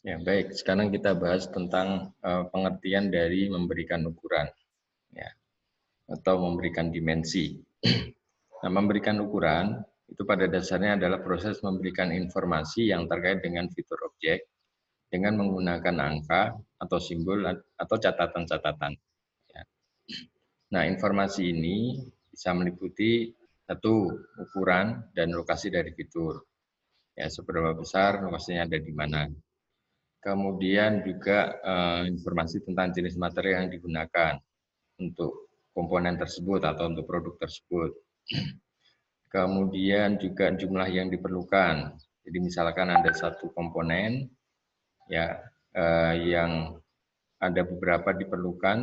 Ya, baik. Sekarang kita bahas tentang pengertian dari memberikan ukuran, ya, atau memberikan dimensi. Nah, memberikan ukuran itu pada dasarnya adalah proses memberikan informasi yang terkait dengan fitur objek dengan menggunakan angka atau simbol atau catatan-catatan. Ya. Nah, informasi ini bisa meliputi satu ukuran dan lokasi dari fitur. Ya, seberapa besar, lokasinya ada di mana. Kemudian juga informasi tentang jenis material yang digunakan untuk komponen tersebut atau untuk produk tersebut. Kemudian juga jumlah yang diperlukan. Jadi misalkan ada satu komponen ya yang ada beberapa diperlukan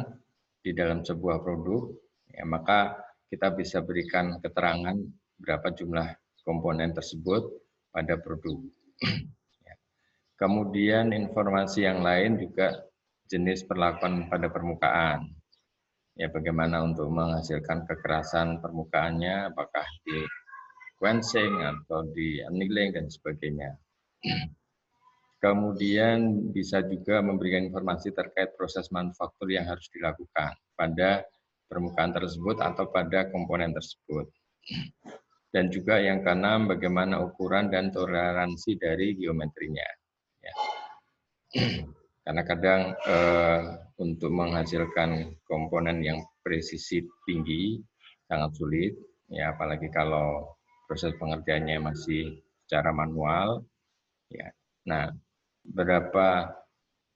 di dalam sebuah produk, ya, maka kita bisa berikan keterangan berapa jumlah komponen tersebut pada produk. Kemudian informasi yang lain juga jenis perlakuan pada permukaan. Ya, bagaimana untuk menghasilkan kekerasan permukaannya, apakah di quenching atau di annealing dan sebagainya. Kemudian bisa juga memberikan informasi terkait proses manufaktur yang harus dilakukan pada permukaan tersebut atau pada komponen tersebut. Dan juga yang keenam, bagaimana ukuran dan toleransi dari geometrinya. Ya. Karena kadang untuk menghasilkan komponen yang presisi tinggi sangat sulit, ya apalagi kalau proses pengerjaannya masih secara manual. Ya. Nah, berapa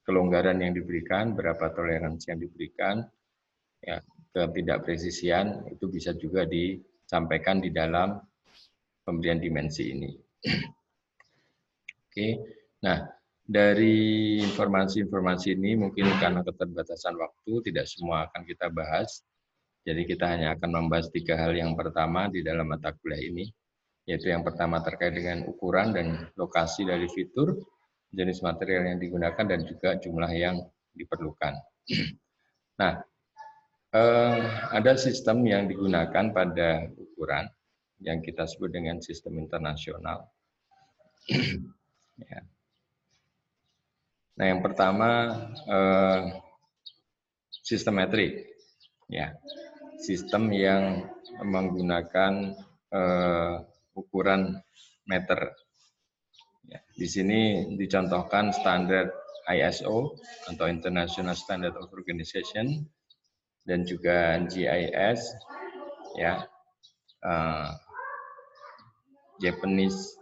kelonggaran yang diberikan, berapa toleransi yang diberikan, ya, ketidakpresisian itu bisa juga disampaikan di dalam pemberian dimensi ini. Oke, nah dari informasi-informasi ini mungkin karena keterbatasan waktu tidak semua akan kita bahas, jadi kita hanya akan membahas 3 hal yang pertama di dalam mata kuliah ini, yaitu yang pertama terkait dengan ukuran dan lokasi dari fitur, jenis material yang digunakan, dan juga jumlah yang diperlukan. Nah, ada sistem yang digunakan pada ukuran yang kita sebut dengan sistem internasional. Ya. Nah, yang pertama sistem metrik, ya, sistem yang menggunakan ukuran meter. Ya, di sini dicontohkan standar ISO atau International Standard of Organization dan juga GIS, ya, Japanese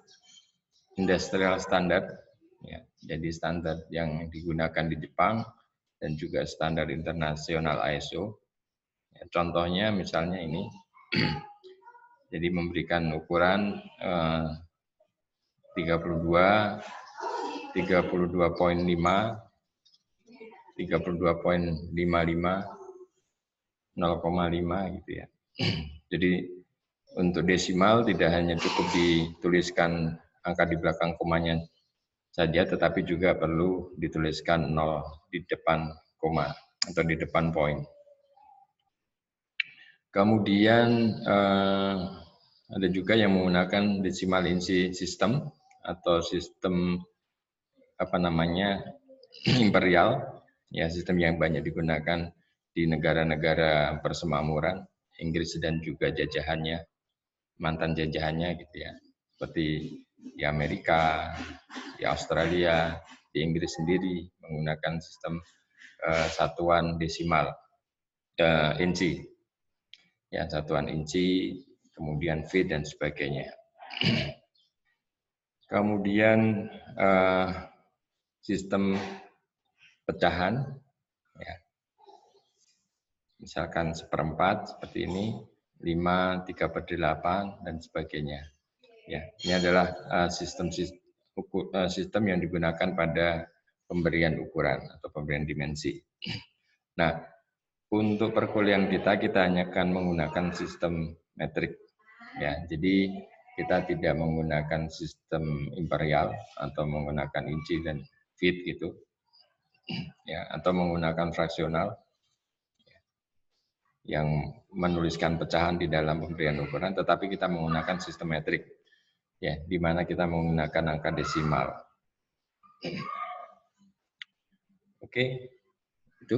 Industrial Standard, ya, jadi standar yang digunakan di Jepang dan juga standar internasional ISO. Ya, contohnya misalnya ini, jadi memberikan ukuran 32, 32,5, 32,55, 0,5 gitu ya. Jadi untuk desimal tidak hanya cukup dituliskan angka di belakang komanya saja, tetapi juga perlu dituliskan 0 di depan koma atau di depan poin. Kemudian ada juga yang menggunakan decimal inci system atau sistem imperial, ya, sistem yang banyak digunakan di negara-negara persemakmuran, Inggris dan juga jajahannya, mantan jajahannya gitu ya, seperti di Amerika, di Australia, di Inggris sendiri menggunakan sistem satuan desimal inci, ya, satuan inci, kemudian feet dan sebagainya. Kemudian sistem pecahan, ya, misalkan 1/4 seperti ini, 5, 3/8 dan sebagainya. Ya, ini adalah sistem yang digunakan pada pemberian ukuran atau pemberian dimensi. Nah, untuk perkuliahan kita hanya akan menggunakan sistem metrik. Ya, jadi kita tidak menggunakan sistem imperial atau menggunakan inci dan feet gitu, ya, atau menggunakan fraksional yang menuliskan pecahan di dalam pemberian ukuran, tetapi kita menggunakan sistem metrik, ya, di mana kita menggunakan angka desimal. Oke, itu.